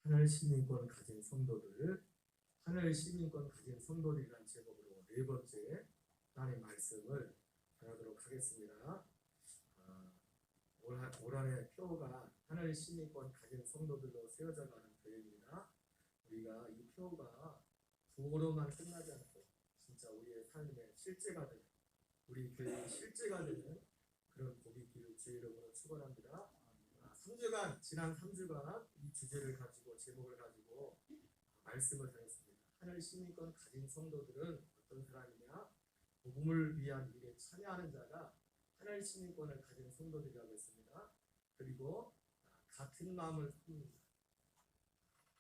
하늘 시민권 가진 성도들, 하늘 시민권 가진 성도들이라는 제목으로 네 번째 하나님의 말씀을 전하도록 하겠습니다. 올 한해 표가 하늘 시민권 가진 성도들로 세워져가는 교회입니다. 우리가 이 표가 구호로만 끝나지 않고 진짜 우리의 삶의 실제가 되는, 우리 교회의 실제가 되는 그런 복이 있기를 주의 이름으로 축원합니다. 3주간, 지난 3주간 이 주제를 가지고, 제목을 가지고 말씀을 전했습니다. 하늘 시민권 가진 성도들은 어떤 사람이냐? 복음을 위한 일에 참여하는 자가 하늘 시민권을 가진 성도들이라고 했습니다. 그리고 같은 마음을 품는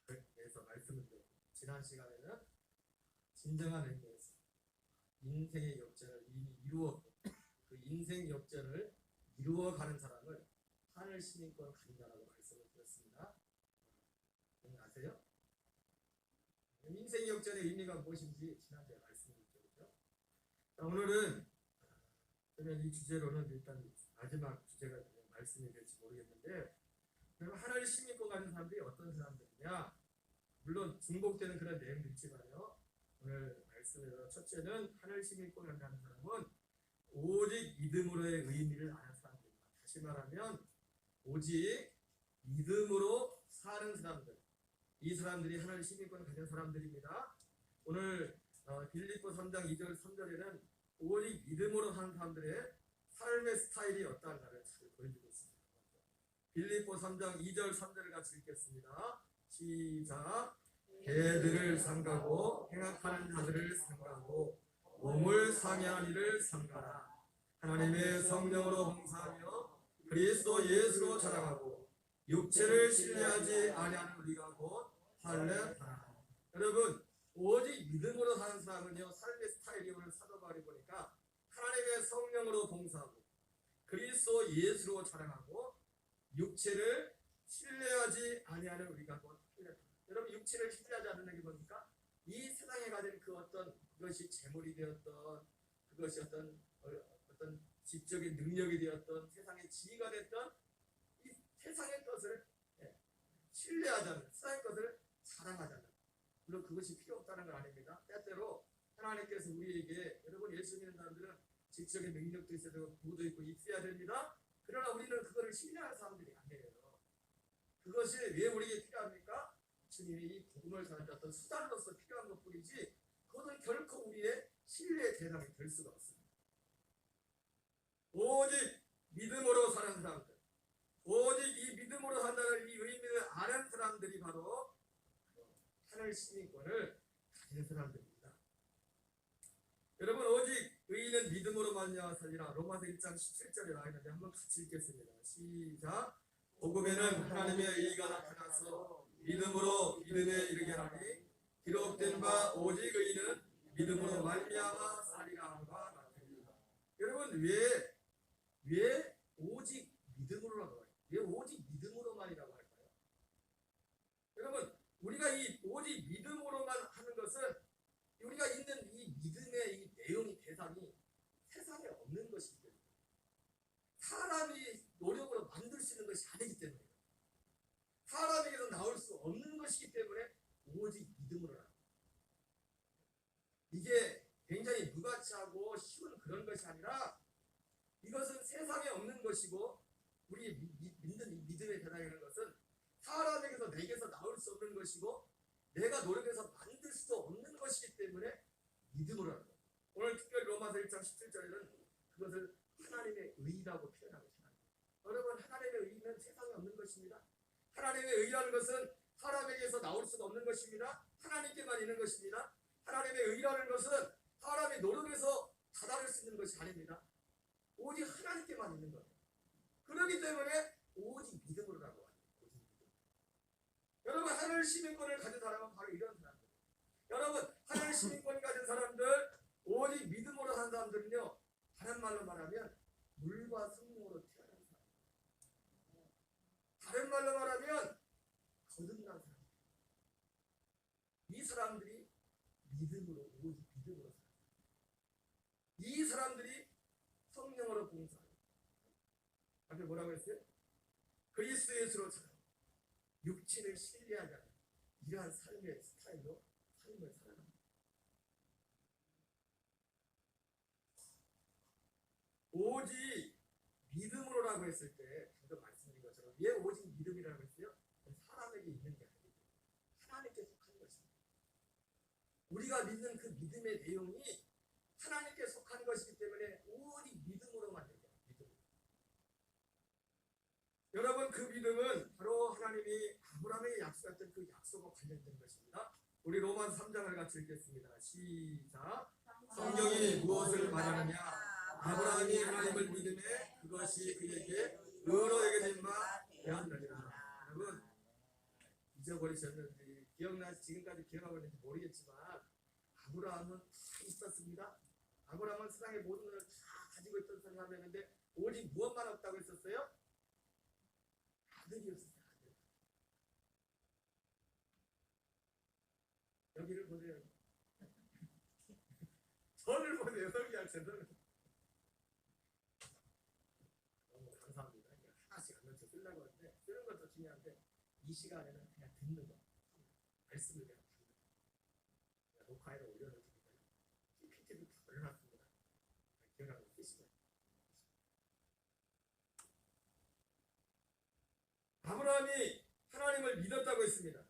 자, 그래서 말씀을 드렸고, 지난 시간에는 진정한 의미에서 인생의 역전을 이미 이루었고, 그 인생 역전을 이루어가는 사람을 하늘 시민권 가진 자라고 말씀을 드렸습니다. 아세요? 인생 역전의 의미가 무엇인지 지난주에 말씀드렸죠. 그렇죠? 오늘은 그러면 이 주제로는 일단 마지막 주제가 말씀이 될지 모르겠는데, 그럼 하늘 시민권 가진 사람들이 어떤 사람들이냐? 물론 중복되는 그런 내용도 있지만요, 오늘 말씀에서 첫째는 하늘 시민권을 가진 사람은 오직 믿음으로의 의미를 아는 사람들입니다. 다시 말하면 오직 믿음으로 사는 사람들, 이 사람들이 하늘 시민권을 가진 사람들입니다. 오늘 빌립보 3장 2절 3절에는 오직 믿음으로 사는 사람들의 삶의 스타일이 어떠한가를 잘 보여주고 있습니다. 빌립보 3장 2절 3절을 같이 읽겠습니다. 시작. 개들을 삼가고 행악하는 자들을 삼가고 몸을 상해하는 이를 삼가라. 하나님의 성령으로 봉사하며 그리스도 예수로 자랑하고 육체를 신뢰하지 아니하는 우리가 곧 할례하라. 여러분, 오직 믿음으로 사는 사람은요, 삶의 스타일이 오늘 사도 바울이 보니까 하나님의 성령으로 봉사하고 그리스도 예수로 자랑하고 육체를 신뢰하지 아니하는 우리가 곧 할례하라. 여러분, 육체를 신뢰하지 않는 게 뭡니까? 이 세상에 가진 그 어떤, 그것이 재물이 되었던, 그것이 어떤 지적인 능력이 되었던, 세상의 지위가 됐던 이 세상의 것을 신뢰하지 않는, 세상의 것을 자랑하지 않는, 물론 그것이 필요 없다는 건 아닙니다. 때때로 하나님께서 우리에게, 여러분 예수 믿는 사람들은 지적인 능력도 있어야 되고 부도 있고 있어야 됩니다. 그러나 우리는 그거를 신뢰하는 사람들이 아니에요. 그것이 왜 우리에게 필요합니까? 주님이 이 복음을 전하는 어떤 수단으로서 필요한 것뿐이지, 그것은 결코 우리의 신뢰의 대상이 될 수가 없습니다. 오직 믿음으로 사는 사람들, 오직 이 믿음으로 산다는 이 의미를 아는 사람들이 바로 하늘 시민권을 가진 사람들입니다. 여러분, 오직 의인은 믿음으로 말미암아 살리라. 로마서 1장 17절에 나와 있는데 한번 같이 읽겠습니다. 시작. 복음에는 하나님의 의가 나타나서 믿음으로 믿음에 이르게 하니 기록된 바 오직 의인은 믿음으로 말미암아 살리라 함과 같으니라. 여러분, 왜 오직 믿음으로라고 할까요? 왜 오직 믿음으로만이라고 할까요? 여러분, 우리가 이 오직 믿음으로만 하는 것은, 우리가 있는 이 믿음의 이 내용이, 대상이 세상에 없는 것이기 때문에, 사람이 노력으로 만들 수 있는 것이 아니기 때문에, 사람에게서 나올 수 없는 것이기 때문에 오직 믿음으로 하는 거예요. 이게 굉장히 무가치하고 쉬운 그런 것이 아니라, 이것은 세상에 없는 것이고, 우리 믿는 믿음의 대상이라는 것은 사람에게서, 내게서 나올 수 없는 것이고, 내가 노력해서 만들 수 없는 것이기 때문에 믿음으로 하는 거예요. 오늘 특별히 로마서 1장 17절에는 그것을 하나님의 의라고 표현하고 있습니다. 여러분, 하나님의 의는 세상에 없는 것입니다. 하나님의 의라는 것은 사람에게서 나올 수가 없는 것입니다. 하나님께만 있는 것입니다. 하나님의 의라는 것은 사람이 노력해서 다다를 수 있는 것이 아닙니다. 오직 하나님께만 있는 거예요. 그렇기 때문에 오직 믿음으로라고 하죠. 오직 믿음. 여러분, 하늘 시민권을 가진 사람은 바로 이런 사람들. 여러분, 하늘 시민권 가진 사람들, 오직 믿음으로 산 사람들은요, 다른 말로 말하면 물과 성령으로 태어난 사람. 다른 말로 말하면 거듭난 사람. 이 사람들이 믿음으로, 오직 믿음으로 살아요. 이 사람들이 성령으로 봉사해요. 앞에 뭐라고 했어요? 그리스도 예수로 살아요. 육체를 신뢰하지 않는, 이러한 삶의 스타일로 삶을 살아갑니다. 오직 믿음으로라고 했을 때 방금 말씀드린 것처럼 왜 오직 믿음이라고 했어요? 사람에게 있는 게 아니고 하나님께 속한 것입니다. 우리가 믿는 그 믿음의 내용이 하나님께 속한 것이기 때문에 오직 믿음으로만 얘기해요. 믿음. 여러분, 그 믿음은 바로 하나님이 아브라함에게 약속했던 그 약속과 관련된 것입니다. 우리 로마서 3장을 같이 읽겠습니다. 시작. 성경이 무엇을 말하느냐? 아브라함이 하나님을 믿음에 그것이 그에게 의로 여겨진 바 되었느니라. 여러분, 잊어버리셨는지 지금까지 기억하고 있는지 모르겠지만 아브라함은 다 있었습니다. 아브라함은 세상의 모든 것을 다 가지고 있던 사람이었는데 오직 무엇만 없다고 했었어요? 아들이었어요. 아들. 여기를 보세요. 저를 보세요. 여기 저는 너무 감사합니다. 하나씩 안 넣쳐 쓰려고 하는데 쓰는 것도 중요한데 이 시간에는 그냥 듣는 거, 말씀을 그냥 듣는 거. 녹화에다 올려놓을 테니까요. PPT도 다 올려놨습니다. 기억하고 쓰시면. 아브라함이 하나님을 믿었다고 했습니다.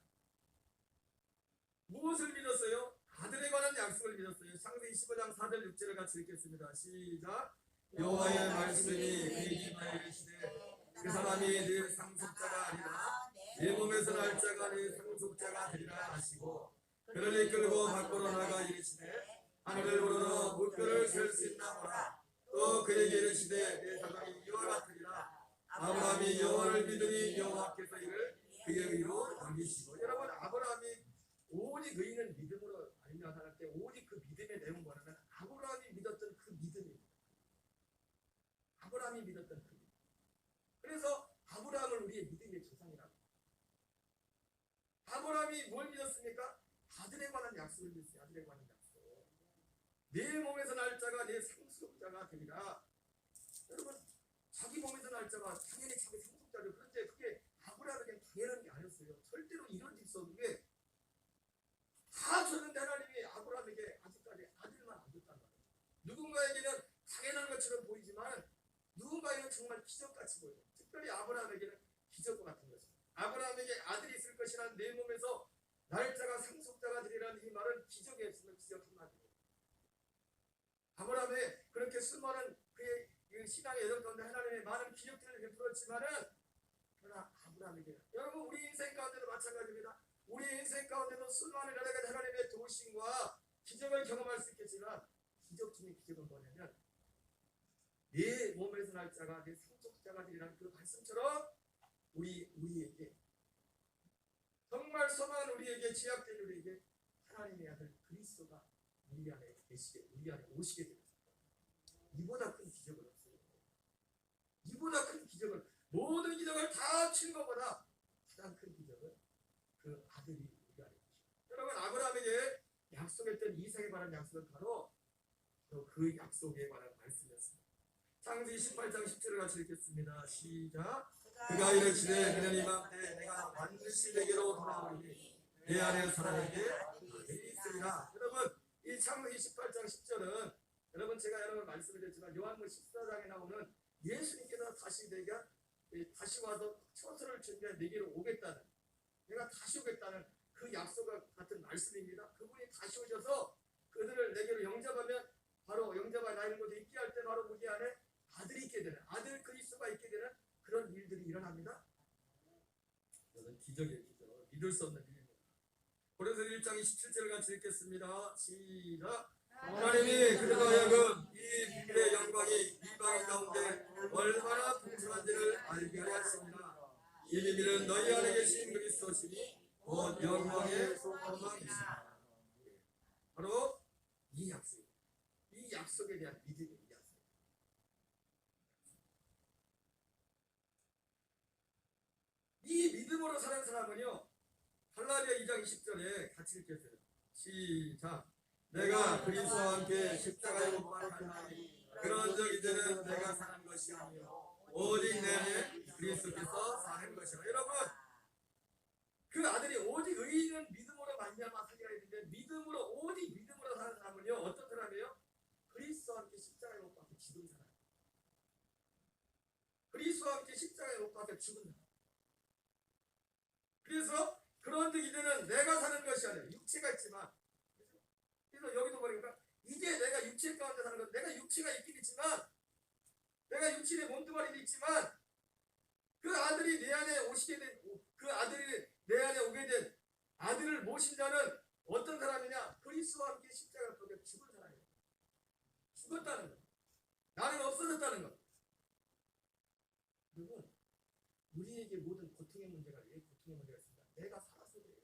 무엇을 믿었어요? 아들에 관한 약속을 믿었어요. 창세기 15장 4절 6절을 같이 읽겠습니다. 시작. 여호와의 말씀이 그에게 이르시되 그 사람이 네 상속자가 아니라 내 몸에서 날 자가 네 상속자가 되리라 하시고 그를 이끌고 밖으로 나가 이르시되 하늘을 우러러 물결을 셀 수 있나보라. 또 그에게 이르시되 내 사람이 이와 같으리라. 아브라함이 여호와를 믿으니 여호와께서 이를 그의 의로 여기시고. 여러분, 아브라함이 오직 의인은 믿음으로 아니면 하나님 때 오직 그 믿음의 내용 뭐냐면 아브라함이 믿었던 그 믿음입니다. 아브라함이 믿었던 그 믿음. 그래서 아브라함을 우리의 믿음의 조상이라고. 아브라함이 뭘 믿었습니까? 아들에 관한 약속을 믿었어요. 아들에 관한 약속. 내 몸에서 날 자가 내 상속자가 되리라. 여러분, 자기 몸에서 날 자가 당연히 자기 상속자죠. 그런데 그게 아브라함에게 당연한 게 아니었어요. 절대로 이루어질 수 없는 게 다 줬는데 하나님이 아브라함에게 아직까지 아들만 안 줬단 말이에요. 누군가에게는 당연한 것처럼 보이지만 누군가에게는 정말 기적같이 보여요. 특별히 아브라함에게는 기적과 같은 것입니다. 아브라함에게 아들이 있을 것이라는 내 몸에서 날짜가 상속자가 되리라는 이 말은 기적에 있으면 기적 한마디예요. 아브라함의 그렇게 수많은 그의 신앙의 여정 가운데 하나님의 많은 기적들을 베풀었지만은 그러나 아브라함에게 여러분 우리 인생 가운데도 마찬가지입니다. 우리 인생 가운데도 수많은 여러 가지 하나님의 도우심과 기적을 경험할 수 있겠지만 기적 중에 기적은 뭐냐면 내 몸에서 날 자가 내 상속자가 되리라는 그 말씀처럼 우리에게 정말 선한 우리에게 제약된 우리에게 하나님의 아들 그리스도가 우리 안에 계시게 우리 안에 오시게 되었습니다. 이보다 큰 기적은 없어요. 이보다 큰 기적은 모든 기적을 다 합친 것보다 가장 큰 기적은 그 아들이 우리 안에 계십니다. 여러분 아브라함에게 약속했던 이삭에 관한 약속은 바로 그 약속에 관한 말씀이었습니다. 창세기 18장 10절을 같이 읽겠습니다. 시작. 그가 이르시되 그는 이맘때 내가 반드시 내게로 돌아오리니 내 안에 사람에게 아들이 있으리라. 여러분 이 창세기 18장 10절은 여러분 제가 여러 번 말씀을 드렸지만 요한복음 14장에 나오는 예수님께서 다시 와서 처소를 준비해 내게로 오겠다는 내가 다시 오겠다는 그 약속과 같은 말씀입니다. 그분이 다시 오셔서 그들을 내게로 영접하면 바로 영접한 나이는 곳에 있게 할 때 바로 우리 안에 아들이 있게 되는 아들 그리스도가 있게 되는 그런 일들이 일어납니다. 이것은 기적이에요. 기적. 믿을 수 없는 일입니다. 고린도서 1장 27절을 같이 읽겠습니다. 시작. 하나님이 그들로 하여금 이 비밀의 영광이 이방인 가운데 얼마나 풍성한지를 알게 하였습니다. 이 비밀은 너희 안에 계신 그리스도시니 곧 영광의 소망이시다. 바로 이 약속, 이 약속에 대한 믿음이 이 약속. 이 믿음으로 사는 사람은요, 갈라디아 2장 20절에 같이 읽겠어요. 시작. 내가 그리스도와 함께 십자가에 못 박혔나니 그런 적 이제는 내가 사는 것이 아니요 오직 내 안에 그리스도께서 사는 것이라. 여러분 그 아들이 오직 의인은 못 박혀 죽은 사람. 그래서 그런 이제는 내가 사는 것이 아니라 육체가 있지만, 그래서 여기도 보니까 이제 내가 육체 가운데 사는 것, 내가 육체가 있긴 있지만, 내가 육체의 몸뚱아리도 있지만, 그 아들이 내 안에 오시게 된, 그 아들이 내 안에 오게 된 아들을 모신 자는 어떤 사람이냐? 그리스도와 함께 십자가 벽에 죽은 사람이에요. 죽었다는 것. 나는 없어졌다는 것. 그리고 우리에게 모든 고통의 문제가 왜 고통의 문제가 있습니다. 내가 살아서 그래요.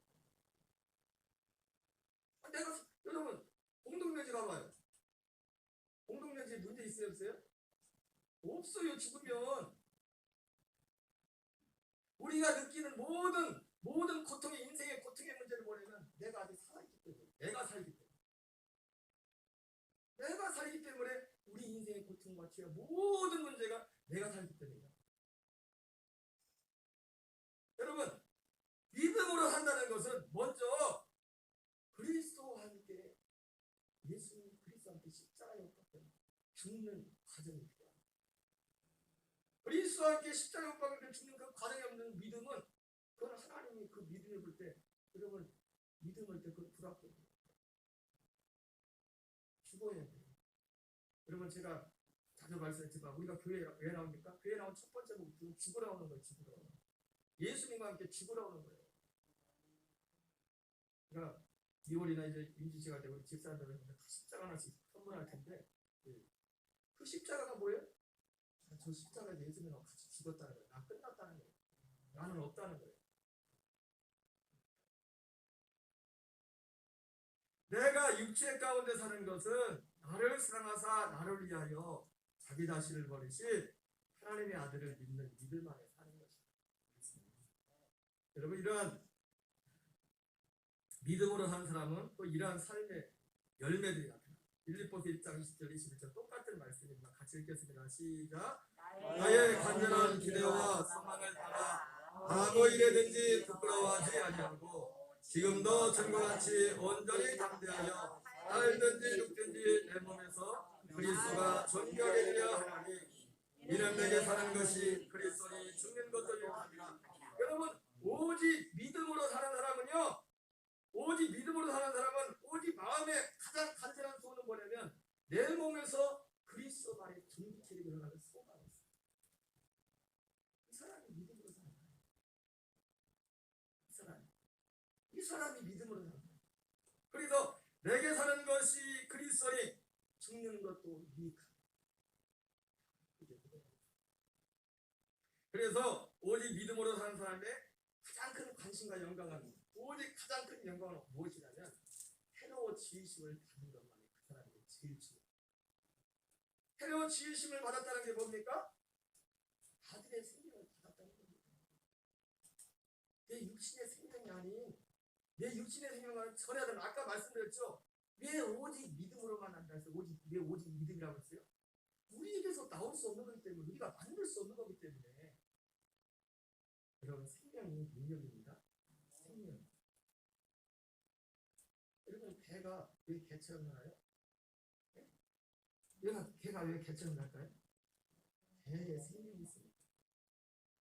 여러분 공동묘지 가봐요. 공동묘지에 문제 있어요 없어요? 없어요. 죽으면 우리가 느끼는 모든 고통의 인생의 고통의 문제를 보내면 내가 아직 살아있기 때문에, 내가 살기 때문에 우리 인생의 고통과 죄와 모든 문제가 내가 살기 때문이다. 여러분 믿음으로 산다는 것은 먼저 그리스도와 함께 예수님 그리스도와 함께 십자가에 못 박혀 죽는 과정이 필요합니다. 그리스도와 함께 십자가에 못 박혀 죽는 그 과정에 없는 믿음은 그건 하나님이 그 믿음을 볼 때 여러분 믿음을 때 그건 불합격입니다. 죽어야 돼요. 여러분 제가 자주 말씀했지만 우리가 교회에 왜 나옵니까? 교회에 나온 첫 번째 목적은 죽으러 오는 거예요. 죽으러 오는 거예요. 예수님과 함께 죽으러 오는 거예요. 그러니까 2월이나 이제 인지시가 되고 집사람들은 십자가 하나씩 선물할 텐데 그 십자가가 뭐예요? 저 십자가에 예수님하고 같이 죽었다는 거예요. 나 끝났다는 거예요. 나는 없다는 거예요. 내가 육체 가운데 사는 것은 나를 사랑하사 나를 위하여 자기 자신을 버리신 하나님의 아들을 믿는 믿음 안에 사는 것입니다. 여러분 이러한 믿음으로 산 사람은 또 이러한 삶의 열매들이 나타납니다. 빌립보서 1장 20절 21절 똑같은 말씀입니다. 같이 읽겠습니다. 시작. 나의 간절한 기대와 소망을 따라 아무 일에든지 부끄러워하지 아니하고 지금도 전과같이 온전히 담대하여 살든지 죽든지 내 몸에서 그리스도가 존귀하게 되려 하나니 이는 내게 사는 것이 그리스도니 죽는 것도 유익함이라. 여러분 오직 믿음으로 사는 사람은요, 오직 믿음으로 사는 사람은 오직 마음에 가장 간절한 소원은 뭐냐면 내 몸에서 그리스도만의 존귀케 일어나는 소망이 있어요. 이 사람이 믿음으로 사는 거예요. 이 사람이 믿음으로 사는 거예요. 그래서 내게 사는 것이 그리스도니 죽는 것도 유익함. 그래서 오직 믿음으로 사는 사람의 가장 큰 관심과 영광은 오직 가장 큰 영광은 무엇이냐면 새로운 지으심을 받는 것만이 그 사람에게 제일 중요해요. 새로운 지으심을 받았다는 게 뭡니까? 아들의 생명을 받았다는 겁니다. 내 육신의 생명이 아닌 내 육신의 생명을 전해야 되는, 아까 말씀드렸죠? 왜 오직 믿음으로만 한다 해서 왜 오직 믿음이라고 했어요? 우리에게서 나올 수 없는 거기 때문에, 우리가 만들 수 없는 거기 때문에. 여러분 생명이 능력입니다. 생명. 여러분 개가 왜 개처럼 나요? 개가 왜 개처럼 날까요? 개의 생명이 있습니다.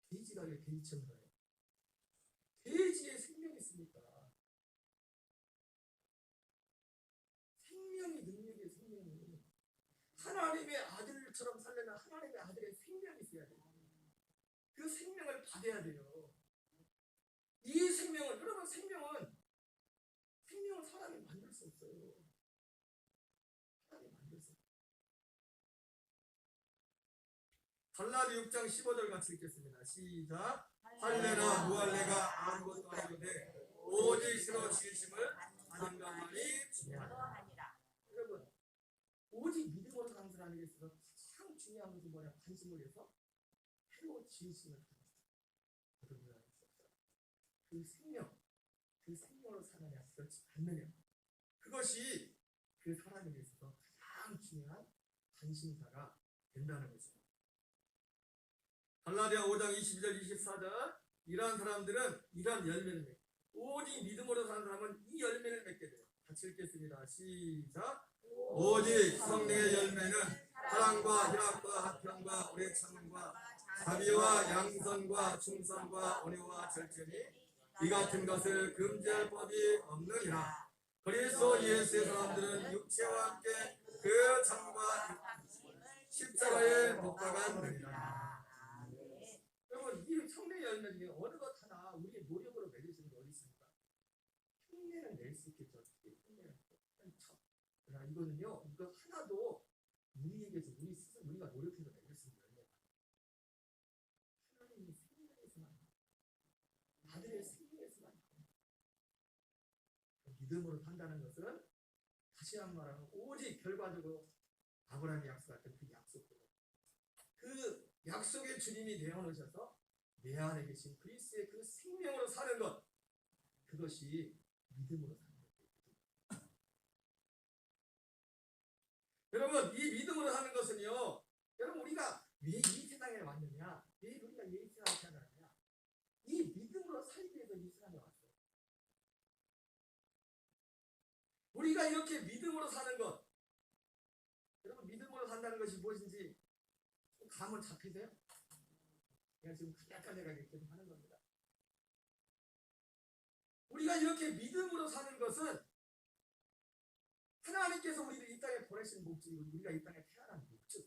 돼지가 왜 돼지처럼 나요? 돼지의 생명이 있습니까? 생명이 능력의 생명이 하나님의 아들처럼 살려면 하나님의 아들의 생명이 있어야 돼요. 그 생명을 받아야 돼요. 이 생명은, 여러분 생명은 사람이 만들 수 없어요. 사람이 만들 수 없어요. 갈라디 6장 15절 같이 읽겠습니다. 시작. 할례나 무할례가 아무것도 아니오되 오직 새로 지으심을 받는 것만이 중요하다. 여러분 오직 믿음으로 사는 사람에게 있어서 가장 중요한 것은 뭐냐? 관심을 위해서 새로 지으심을 받는 것. 그 생명으로 사느냐 그렇지 않느냐, 그것이 그 사람에게 있어서 가장 중요한 관심사가 된다는 것입니다. 갈라디아 5장 22절 24절 이러한 사람들은 이러한 열매를 맺고, 오직 믿음으로 사는 사람은 이 열매를 맺게 돼요. 같이 읽겠습니다. 시작. 오직 성령의 열매는 사랑과 희락과 화평과 오래 참음과 자비와 양선과 충성과 온유와 절제니 이 같은 것을 금지할 법이 없느니라. 그리스도 예수의 사람들은 육체와 함께 그 창과 십자가에 못 박았느니라. 여러분, 이 성령의 열매 중에 어느 것 하나 우리의 노력으로 맺을 수 있는 게 어디 있습니까? 흉내는 낼 수 있겠죠. 흉내는 그러나 이거는요, 이거 하나도 우리에게서 우리 스스로 우리가 노력해서 맺을 수 있는 열매가 하나님의 생명에서만, 아들의 생명에서만 믿음으로 산다는 것은 다시 한 번 말하면 오직 결과적으로 아브라함이 약속했던 그 약속대로 그 약속의 주님이 내어놓으셔서 내 안에 계신 그리스도의 그 생명으로 사는 것, 그것이 믿음으로 사는 것입니다. 여러분, 이 믿음으로 사는 것은요, 여러분, 우리가 왜 이 세상에 왔느냐, 왜 우리가 이 세상에 태어났느냐, 이 믿음으로 살기 위해서 이 세상에 왔어요. 우리가 이렇게 믿음으로 사는 것, 여러분, 믿음으로 산다는 것이 무엇인지 감은 잡히세요? 그냥 지금 약간 내가 이렇게 하는 겁니다. 우리가 이렇게 믿음으로 사는 것은 하나님께서 우리를 이 땅에 보내신 목적이고 우리가 이 땅에 태어난 목적.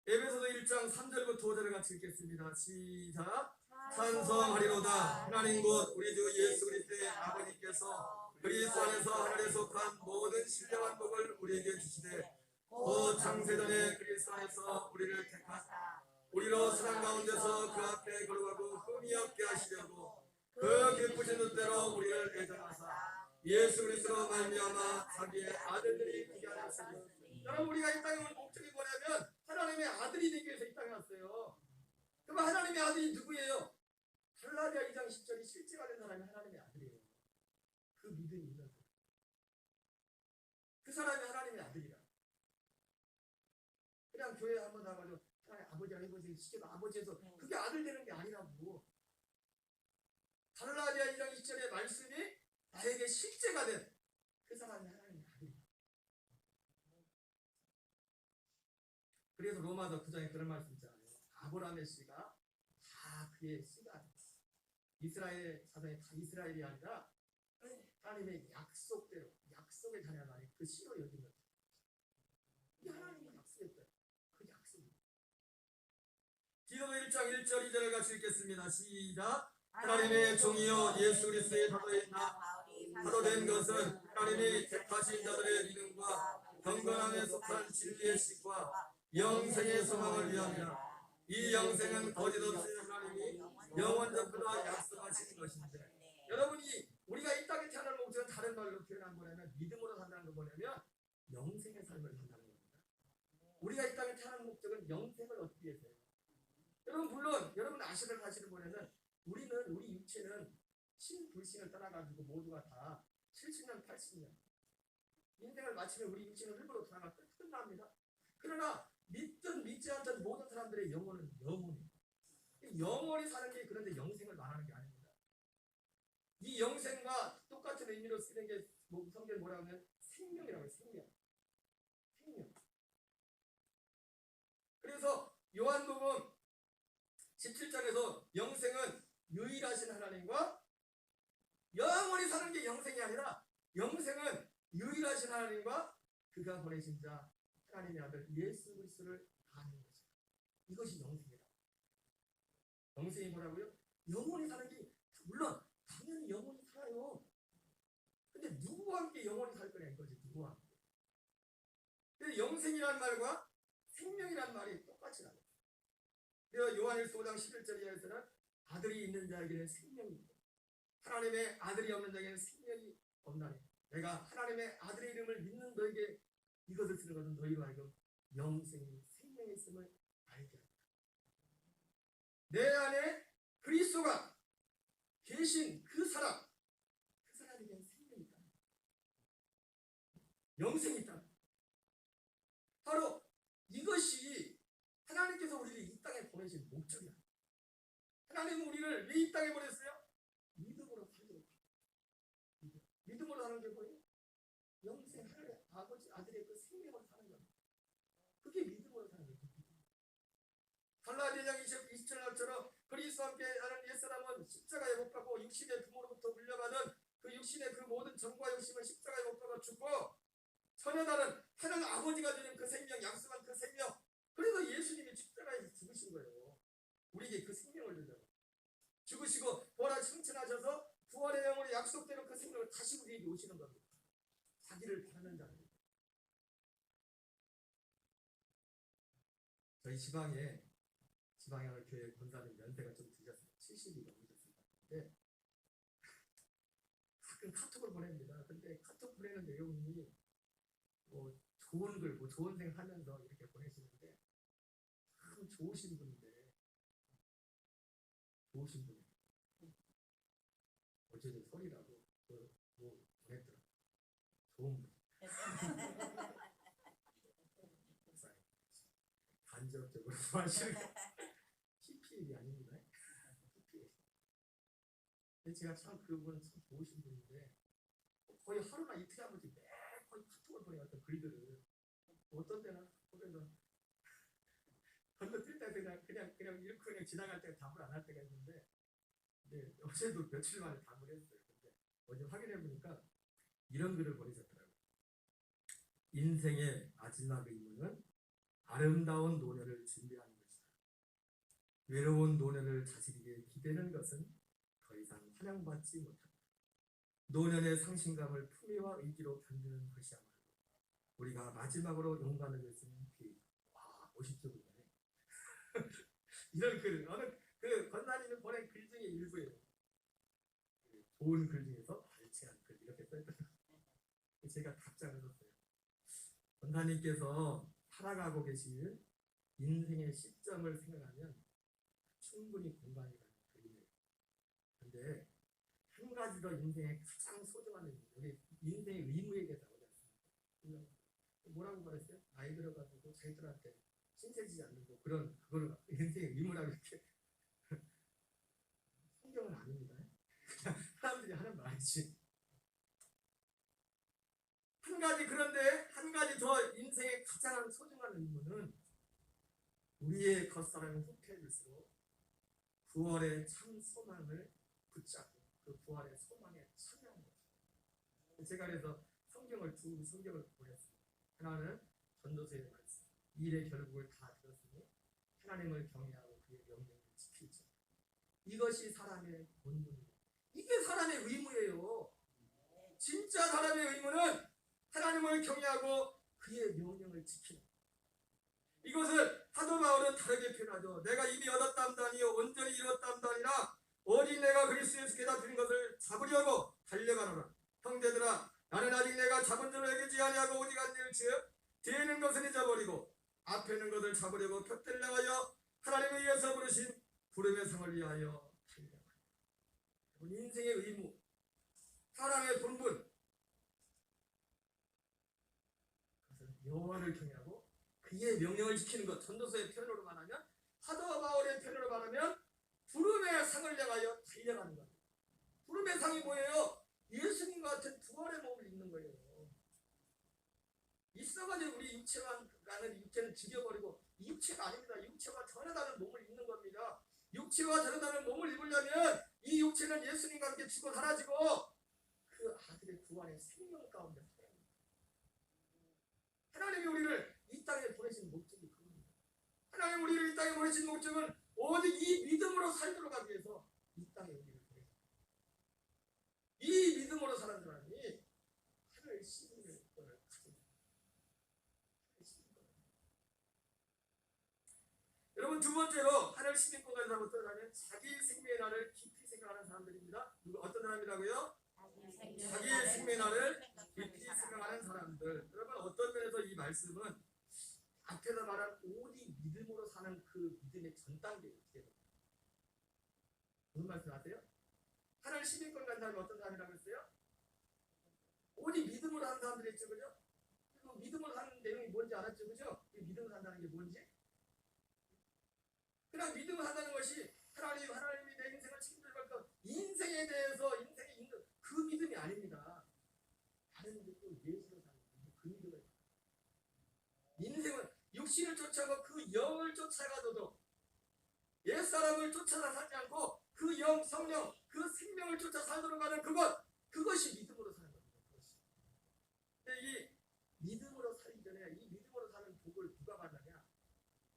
에베소서 1장 3절부터 5절을 같이 읽겠습니다. 시작. 찬송하리로다. 하나님 곧 우리 주 예수 그리스도의 아버지께서 그리스도 안에서 하늘에 속한 모든 신령한 복을 우리에게 주시되 곧 창세전에 그리스도 안에서 우리를 택하사 우리로 사랑 가운데서 그 앞에 거룩하고 흠이 없게 하시려고 그 기쁘신 뜻대로 우리를 애정하사 예수 그리스도로 말미암아 자기의 아들들이 되게 하셨으니. 여러분, 우리가 이 땅에 온 목적이 뭐냐면 하나님의 아들이 되기 위해서 이 땅에 왔어요. 그럼 하나님의 아들이 누구예요? 갈라디아 2장 10절이 실제가 된 사람이 하나님의 아들이에요. 그 믿음이 있는 사람, 그 사람이 하나님의 아들이라. 그냥 교회 한번 나가서 하나님 아버지랑 해보세요 시켜도 아버지에서 그게 아들 되는 게 아니라고. 갈라디아 2장 20절의 말씀이 나에게 실제가 된 그 사람이 하나님의 아들이야. 그래서 로마서 9장에 그런 말씀 있잖아요. 아브라함의 씨가 다 그의 씨가 이스라엘 자손이 다 이스라엘이 아니라 하나님의 약속대로 약속의 자녀가 아닌 그 씨로 여긴 거죠. 이게 하나님의 약속이었어요. 그 약속이. 디도서 1장 1절 2절을 같이 읽겠습니다. 시작. 하나님의 종이요 예수 그리스도의 사도이나 사도된 것은 하나님이 택하신 자들의 믿음과 경건함에 속한 진리의 식과 영생의 소망을 위함이라. 이 영생은 거짓없이 하나님이 영원전부터 약속하신 것인데, 여러분이 우리가 이 땅에 태어난 목적은 다른 말로 표현한 거냐면 믿음으로 산다는 거 뭐냐면 영생의 삶을 산다는 겁니다. 우리가 이 땅에 태어난 목적은 영생을 얻기 위해서예요. 여러분, 물론 여러분 아시는 사실은 뭐냐면 우리 육체는 신불신을 떠나가지고 모두가 다 70년 80년 인생을 마치면 우리 육체는 흙으로 돌아가 끝납니다. 그러나 믿든 믿지 않든 모든 사람들의 영혼은 영원히 사는 게, 그런데 영생을 말하는 게 아닙니다. 이 영생과 똑같은 의미로 쓰는 게 성경에 뭐라고 하면 생명이라고 해요. 생명. 그래서 요한복음 17장에서 영생은 유일하신 하나님과, 영원히 사는 게 영생이 아니라 영생은 유일하신 하나님과 그가 보내신 자 하나님의 아들 예수 그리스도를 아는 것이다. 이것이 영생이다. 영생이 뭐라고요? 영원히 사는 게, 물론 당연히 영원히 살아요. 근데 누구와 함께 영원히 살 거냐 이거지. 누구와 함께. 그래서 영생이란 말과 생명이란 말이 똑같이 나와요. 그래서 요한일서 5장 11절에서는 아들이 있는 자에게는 생명이 있고 하나님의 아들이 없는 자에게는 생명이 없나니 내가 하나님의 아들의 이름을 믿는 너에게 이것을 쓰는 것은 너희로 하여금 영생이 생명이 있음을 알게 합니다. 내 안에 그리스도가 계신 그 사람에게는 생명이 있다. 영생이 있다. 바로 이것이 하나님께서 우리를 이 땅에 보내신 목적이야. 하나님은 우리를 왜 이 땅에 보냈어요? 믿음으로 살도록. 믿음으로 사는 게 뭐예요? 영생 하나님의 아버지 아들의 그 생명을 사는 겁니다. 그게 믿음으로 사는 거예요. 갈라디아장 27절처럼 그리스도와 함께 하는 옛사람은 십자가에 못 박고 육신의 부모로부터 물려받은 그 육신의 그 모든 정과 욕심을 십자가에 못 박아 죽고 전혀 다른 하나님 아버지가 주는 그 생명, 약속한 그 생명, 그래서 예수님이 십자가에서 죽으신 거예요. 우리에게 그 생명을 주려고 죽으시고 보라 승천하셔서 부활의 영으로 약속대로 그 생명을 다시 우리에게 오시는 겁니다. 자기를 바라는 자입니다. 저희 지방에 지방의 교회 권사님 연세가 좀 드셨어요. 70이 넘으셨습니다. 근데 가끔 카톡을 보냅니다. 근데 카톡 보내는 내용이 뭐 좋은 글, 뭐 좋은 생 하면서 이렇게 보내시는데 참 좋으신 분인데 좋으신 분이에요. 어제도 소리라고 뭐 보냈더라고요. 좋은 분. 간접적으로 하시는 PPL이 아닙니다. PPL. 근데 제가 참 그분은 참 좋으신 분인데 거의 하루나 이틀 한 번씩 매일 거의 카톡을 보내왔던 글들을 어떤 때는 보면서 건너뛸 때 그냥 이렇게 그냥 지나갈 때 답을 안 할 때가 있는데 네, 어제도 며칠 만에 답을 했어요. 근데 어제 확인해 보니까 이런 글을 보내셨더라고요. 인생의 마지막 의무는 아름다운 노년을 준비하는 것이다. 외로운 노년을 자식에게 기대는 것은 더 이상 환영받지 못한다. 노년의 상심감을 품위와 의지로 견디는 것이야말로 우리가 마지막으로 용관을 낼 수 있는 기회이다. 와, 50쪽이네. 이런 글을 어느 그 권사님이 보낸 글 중에 일부예요. 좋은 글 중에서 발췌한 글 이렇게 써있더라고요. 제가 답장을 썼어요. 권사님께서 살아가고 계신 인생의 시점을 생각하면 충분히 공감이 가는 글이에요. 그런데 한 가지 더 인생의 가장 소중한 의무, 우리 인생의 의무에 대해서 나오지 않습니까? 뭐라고 말했어요? 나이 들어가지고 자기들한테 신세지지 않는 거 그런 그걸 인생의 의무라고 이렇게 성경은 아닙니다. 그냥 사람들이 하는 말이지. 한 가지 그런데 한 가지 더 인생의 가장 소중한 의무는 우리의 겉사람이 후퇴해질수록 부활의 참 소망을 붙잡고 그 부활의 소망에 참여하는 것입니다. 제가 그래서 두 성경을 보냈습니다. 하나는 전도서의 말씀. 일의 결국을 다 들었으니 하나님을 경외하고 그의 명령을 지키자. 이것이 사람의 본분입니다. 이게 사람의 의무예요. 진짜 사람의 의무는 하나님을 경외하고 그의 명령을 지키는. 이것을 사도 바울은 다르게 표현하죠. 내가 이미 얻었담다니요 온전히 이뤘담다니라. 오직 내가 그리스도 예수께다 드린 것을 잡으려고 달려가노라. 형제들아, 나는 아직 내가 잡은 줄을 여기지 아니하고 오직 안될 즉 뒤에 있는 것은 잊어버리고 앞에 있는 것을 잡으려고 푯대를 향하여 하나님을 위해서 부르신 부름의 상을 위하여 달려가라. 인생의 의무, 사람의 본분, 여호와를 경외하고 그의 명령을 지키는 것. 전도서의 표현으로 말하면, 사도 바울의 표현으로 말하면 부름의 상을 향하여 달려가는 것. 부름의 상이 뭐예요? 예수님과 같은 부활의 몸을 입는 거예요. 있어가지고 우리 육체와는 육체는 죽여버리고, 육체가 아닙니다. 육체와 전혀 다른 몸을 입는 겁니다. 육체와 전혀 다른 몸을 입으려면 이 육체는 예수님과 함께 죽어 사라지고 그 아들의 부활의 생명 가운데 하나님이 우리를 이 땅에 보내신 목적이 그겁니다. 하나님 우리를 이 땅에 보내신 목적은 오직 이 믿음으로 살도록 하기 위해서 이 땅에 우리를 보내셨습니다. 이 믿음으로 사는 사람이 하늘 시민의 권을 가진 여러분, 두 번째로 하늘 시민권 가진 사람은 어떤 사람이면 자기 생명의 날을 깊이 생각하는 사람들입니다. 어떤 사람이라고요? 자기 생명의 날을 깊이 생각하는 사람들. 여러분, 어떤 면에서 이 말씀은 앞에서 말한 오직 믿음으로 사는 그 믿음의 전 단계예요. 무슨 말씀 아세요? 하늘 시민권 가진 사람이 어떤 사람이라고 했어요? 오직 믿음으로 사는 사람들이 있죠, 그죠? 그리고 믿음으로 사는 내용이 뭔지 알았죠, 그죠? 믿음으로 산다는 게 뭔지? 그냥 믿음을 한다는 것이 하나님이 내 인생을 책임질 것, 인생에 대해서 인생의 인도, 그 믿음이 아닙니다. 다른 것도 예수로 사는 그 믿음을. 인생은 육신을 쫓아가고 그 영을 쫓아가도 옛사람을 쫓아서 살지 않고 그 성령, 그 생명을 쫓아 살도록 하는 그것이 믿음으로 사는 겁니다. 근데 이 믿음으로 살기 전에 이 믿음으로 사는 복을 누가 받느냐?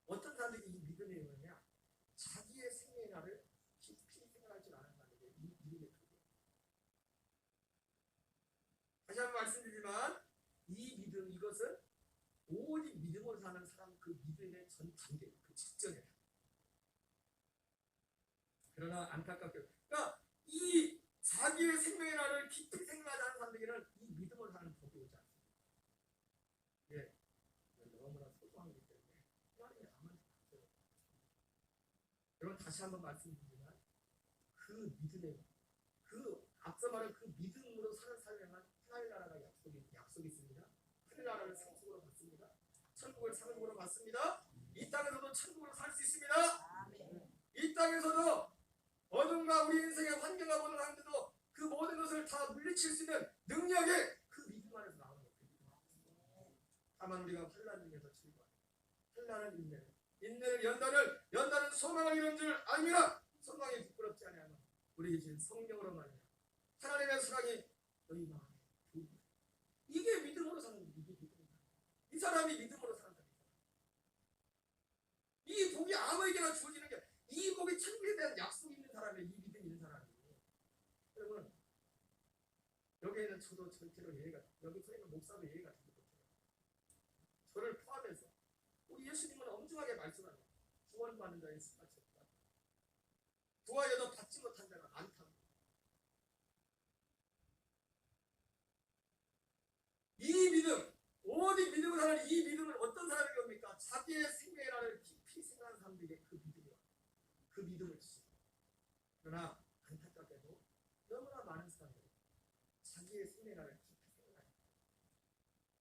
어떤 사람들이 이 믿음에 이르느냐? 자기의 생명의 날을 깊이 생각할 줄 아는 사람에게 이 믿음의 복이에요. 다시 한번 말씀드리지만 이 믿음, 이것은 오직 믿음으로 사는 사람 그 믿음의 전 단계, 그 직전에. 그러나 안타깝게, 그러니까 이 자기의 생명의 날을 깊이 생각하지 않는 사람들에게는 이 믿음으로 사는 복이 오지 않습니다. 예, 너무나 소소한 거기 때문에 하나님이 아무리 없어요. 여러분 다시 한번 말씀드리지만 그 믿음의 그 앞서 말한 그 믿음으로 사는 삶에만 하나님 나라가 약속이 있습니다. 하늘 나라를 상속으로 받습니다. 천국을 상속으로 받습니다. 이 땅에서도 천국으로 살 수 있습니다. 이 땅에서도 어둠과 우리 인생의 환경과 모든 상황들도 그 모든 것을 다 물리칠 수 있는 능력이 그 믿음 안에서 나오는 거예요. 다만 우리가 환난 중에서 즐거워요. 환난은 인내를 연단은 소망을 이룬 줄 아닙니다. 소망이 부끄럽지 아니하면 우리 이제 성령으로 말이야 하나님의 사랑이 너희 마음에 들어있다. 이게 믿음으로 사는 거예요. 이게 믿음이다. 이 사람이 믿음으로 산다. 이 복이 아무에게나 주어지는 게 이 복이 천국에 대한 약속이 있는 사람이 이 믿음이 있는 사람이. 여러분 여기에는 저도 절대로 예의가, 여기 서 있는 목사도 예의가 되지 못해요. 저를 포함해서 우리 예수님은 엄중하게 말씀합니다. 구원받는 자의 수같이 없다. 구하여도 받지 못한 자가 많다. 이 믿음, 오직 믿음을 하는 이 믿음을 어떤 사람에게 옵니까? 자기의 생명의 날을 깊이 생각하는 사람들에게 그 믿음을 주십니다. 그러나 안타깝게도 너무나 많은 사람들이 자기의 생명의 날을 깊이 생각합니다.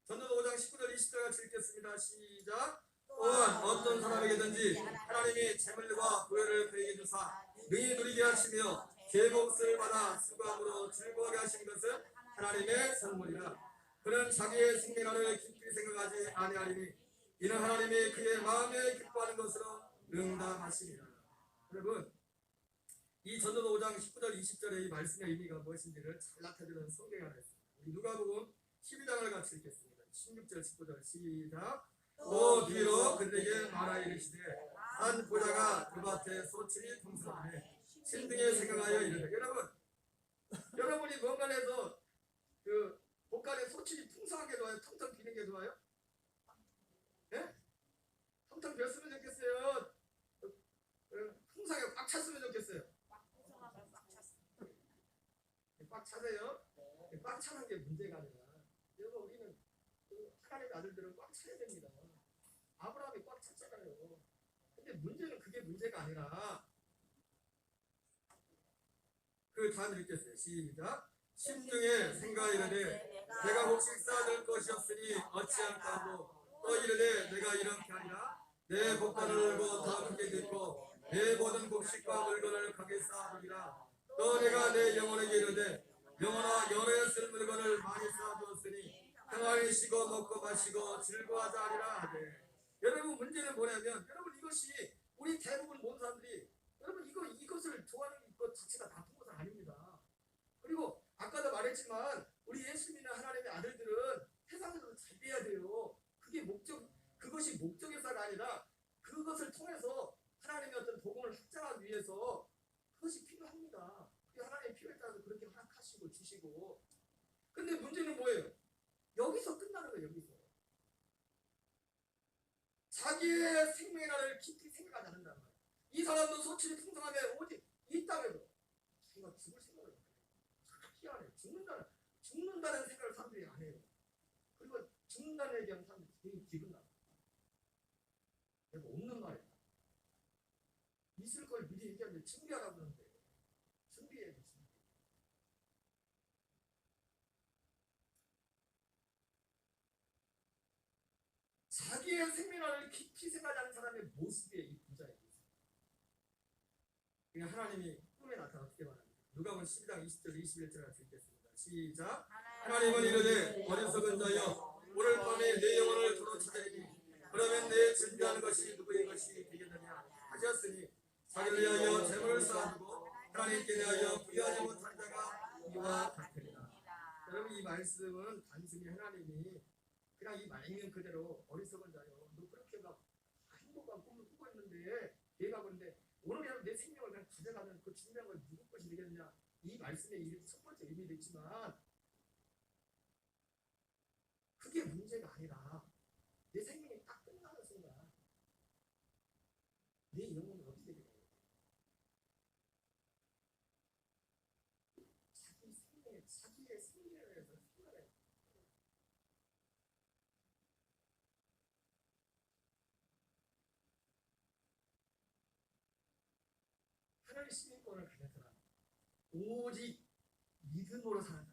전도서 5장 19절 20절 같이 읽겠습니다. 시작. 또한 어떤 사람에게든지 하나님이 재물과 부여를 그에게 주사 능히 누리게 하시며 제 몫을 받아 수고함으로 즐거워하게 하신 것은 하나님의 선물이라. 그는 자기의 생명을 깊이 생각하지 아니하리니 이는 하나님이 그의 마음에 기뻐하는 것으로 응답하시리라. 여러분 이 전도서 5장 19절 20절의 이 말씀의 의미가 무엇인지를 잘 나타내는 성경이 하나 있습니다. 우리 누가복음 12장을 같이 읽겠습니다. 16절 19절 시작. 또 뒤로 그들에게 말하여 이르시되 한 부자가 그 밭에 소출이 풍성하니 신등에 생각하여 이르되. 여러분이 뭔가를 해서 그 곳간에 소출이 풍성한 게 좋아요? 텅텅 비는 게 좋아요? 예? 텅텅 비었으면 좋겠어요? 풍성하게 꽉 찼으면 좋겠어요? 꽉 차세요? 꽉 차는 게 문제가 아니라 여러분 우리는 하나님의 아들들은 꽉 차야 됩니다. 아브라함이 꽉 찼잖아요. 근데 문제는 그게 문제가 아니라 그 다음 읽겠어요. 시작. 심중에 생각하이르되 내가 혹시 쌓아둘 것이 없으니 어찌할까 하고 또 이르되 내가 이렇게 하리라. 내 복간을 울고 더 크게 빚고 내 모든 곡식과 물건을 크게 쌓아두리라. 또 내가 내 영혼에게 이르되 영혼아 여러 해 쓸 물건을 많이 쌓아두었으니 평안히 쉬고 먹고 마시고 즐거워하자 하리라 하되. 여러분 문제는 뭐냐면 여러분 이것이 우리 대부분 모든 사람들이 여러분 이것을 좋아하는 것 자체가 나쁜 것은 아닙니다. 그리고 아까도 말했지만 우리 예수 믿는 하나님의 아들들은 세상에서 잘 돼야 돼요. 그것이 목적에서가 아니라 그것을 통해서 하나님의 어떤 복음을 확장하기 위해서 그것이 필요합니다. 하나님의 필요에 따라서 그렇게 허락하시고 주시고. 근데 문제는 뭐예요? 여기서 끝나는 거예요. 여기서 자기의 생명의 날을 깊이 생각하지 않는다는 거예요. 이 사람도 소출이 풍성하면 오직 이 땅에도 자기가 죽을 생각을 못해요. 희한해요. 죽는다는 생각을 사람들이 안 해요. 그리고 죽는다는 얘기하는 사람들이 되게 기분 나요. 내가 없는 말이야. 있을 걸 미리 얘기하는데 준비하라고 그러는데 준비해야지. 자기의 생명을 깊이 생각하는 사람의 모습에 이 부자에 있습니다. 하나님이 꿈에 나타나 어떻게 말합니까? 누가복음 12장 20절 21절 같이 읽겠습니다. 시작. 하나님은 이르되 어리석은 자여 오늘 밤에 내 영혼을 도로 찾으리니 그러면 내 준비하는 것이 누구의 것이 되겠느냐 하셨으니 자기를 위하여 재물을 쌓아두고 하나님께 대하여 부여하지 못한 자가 이와 같으리라. 여러분, 이 말씀은 단순히 하나님이 그냥 이 말씀 그대로 어리석은 자요, 너 그렇게 막 행복한 꿈을 꾸고 있는데 얘가 그런데 오늘이라도 내 생명을 그냥 가져가면 그 중요한 건 누구 것이 되겠느냐, 이 말씀의 첫 번째 의미도 있지만 그게 문제가 아니라 내 생명이 딱 끝나는 순간 내 영혼은 어떻게 되냐, 자기의 생명에 대해서 생각해. 하나님의 시민권을 가진 사람, 오직 믿음으로 사는 사람,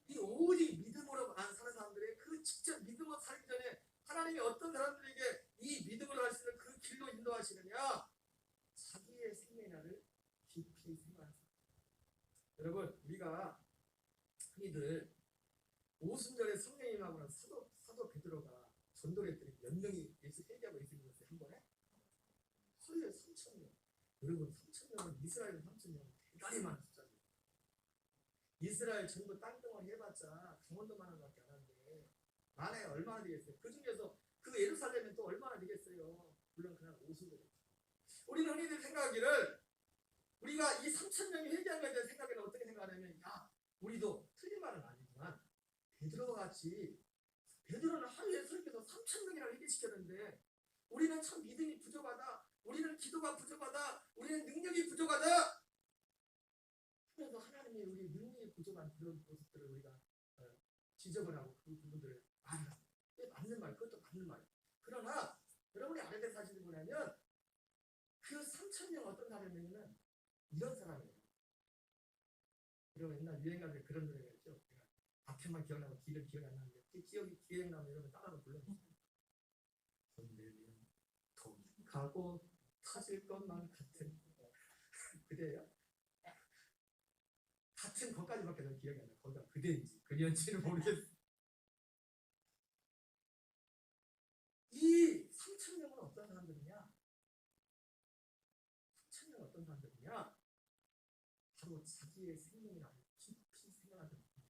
이 오직 믿음으로 사는 사람들의 그 직접 믿음으로 살기 전에 하나님이 어떤 사람들에게 이 믿음으로 할 수 있는 그 길로 인도하시느냐, 자기의 생명을 깊이 생각하는 사람. 여러분, 우리가 흔히들 오순절에 성령님하고는 사도 베드로가 전도를 했더니 몇 명이 예수 회개하고 예수 믿었어요? 한 번에? 거의 3,000명. 여러분, 3,000명은 이스라엘 3,000명은 대단히 많은 숫자죠. 이스라엘 전부 땅덩어리 해봤자 강원도만한 밖에 안 하는데 만에 얼마나 되겠어요? 그 중에서 그 예루살렘은 또 얼마나 되겠어요? 물론 그날 오순절. 우리는 흔히들 생각하기를, 우리가 이 3,000명이 회개한 것에 대한 생각에는 어떻게 생각하냐면, 야, 우리도 틀린 말은 아니지만 베드로와 같이, 베드로는 하루에 설교에서 3,000명이나 회개시켰는데 우리는 참 믿음이 부족하다, 우리는 기도가 부족하다, 우리는 능력이 부족하다. 그래서 하나님이 우리 능력이 부족한 그런 모습들을 우리가 지적을 하고 그 부분들을 말이라. 맞는 말, 그것도 맞는 말. 그러나 여러분이 알아야 될 사실이 뭐냐면, 그 3,000명 어떤 사람이냐면 이런 사람이에요. 여러분, 옛날 유행가에 그런 노래가 있죠. 앞에만 기억나고 뒤를 기억이 안 나는데, 그 기억나면 여러분 따라서 불러주세요. 손들면 돈 가고 터질 것만 같은 그대요? 같은 것까지밖에 는 기억이 안 나요. 거기가 그대인지 그녀인지는 모르겠어요. 이 3,000명은 어떤 사람들이냐? 3,000명은 어떤 사람들이냐? 바로 자기의 생명이라고 깊이 생각하는 분들.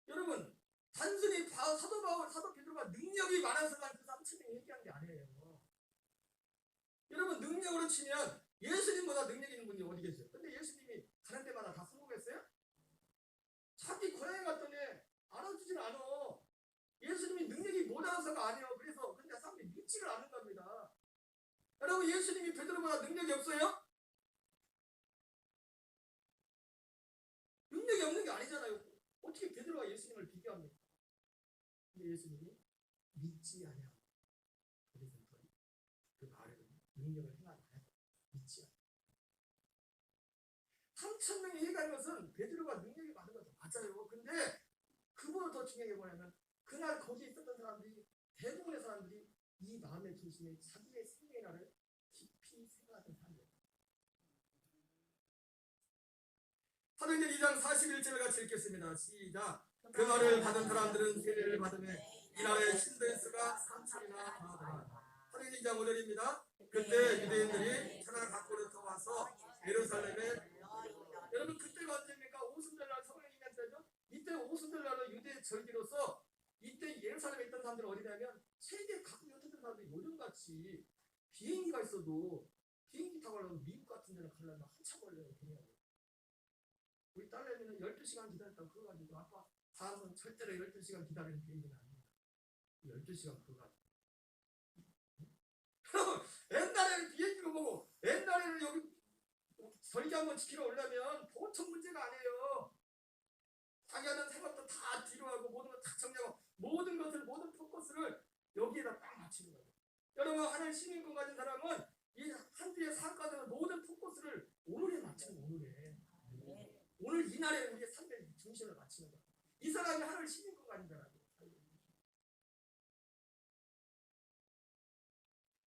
여러분, 단순히 사도 베드로가 능력이 많아서만 그 3,000명이 얘기한 게 아니에요. 여러분, 능력으로 치면 예수님보다 능력 있는 분이 어디 계세요? 근데 예수님이 가는 데마다 다 성공했어요? 자기 고향에 갔더니 알아주질 않아. 예수님이 능력이 모자라서가 아니에요. 그래서 근데 사람들이 믿지를 않는 겁니다. 여러분, 예수님이 베드로보다 능력이 없어요? 능력이 없는 게 아니잖아요. 어떻게 베드로와 예수님을 비교합니까? 근데 예수님이 믿지 않아요. 그래서 그 말을 능력을 행하지 않아요. 믿지 않아요. 3,000명이 회개한 것은 베드로가 능력이 많은 것도 맞아요. 근데 그보다 더 중요한 게 뭐냐면, 그날 거기에 있었던 사람들이, 대부분의 사람들이 이 마음의 중심에 자기의 생명의 날을 깊이 생각하던 사람들이에요. 사도행전 2장 41절을 같이 읽겠습니다. 시작. 그 말을 받은 사람들은 세례를 받으며 이 나라의 신도의 수가 3,000이나 더하더라. 사도행전 2장 5절입니다. 그때 유대인들이 천하 각국으로부터 와서 예루살렘에, 여러분 그때가 언제입니까? 오순절날 성령님한테죠. 이때 오순절날은 유대 절기로서 이때 예루살렘에 있던 사람들은 어디냐면 세계 각국에 흩어진 사람들이 요즘같이 비행기가 있어도 비행기 타고 가려면 미국 같은 데는 가려면 한참 걸려요. 우리 딸내미는 12시간 기다렸다고 그거 가지고 아빠 다음은 절대로 12시간 기다리는 비행기는 아닙니다. 12시간 그거 가지고 옛날에는 비행기로 보고, 옛날에는 여기 절기 한번 지키러 오려면 보통 문제가 아니에요. 자기 하는 생각도 다 뒤로 하고 모든 걸 다 정리하고 모든 포커스를 여기에다 딱 맞추는 거예요. 여러분, 하나님 시민권 가진 사람은 이 한 주의 삶가정의 모든 포커스를 오늘에 맞추는 오늘에. 오늘 이날에 우리의 삶의 중심을 맞추는 거예요. 이 사람이 하나님 시민권 가진 사람이에요.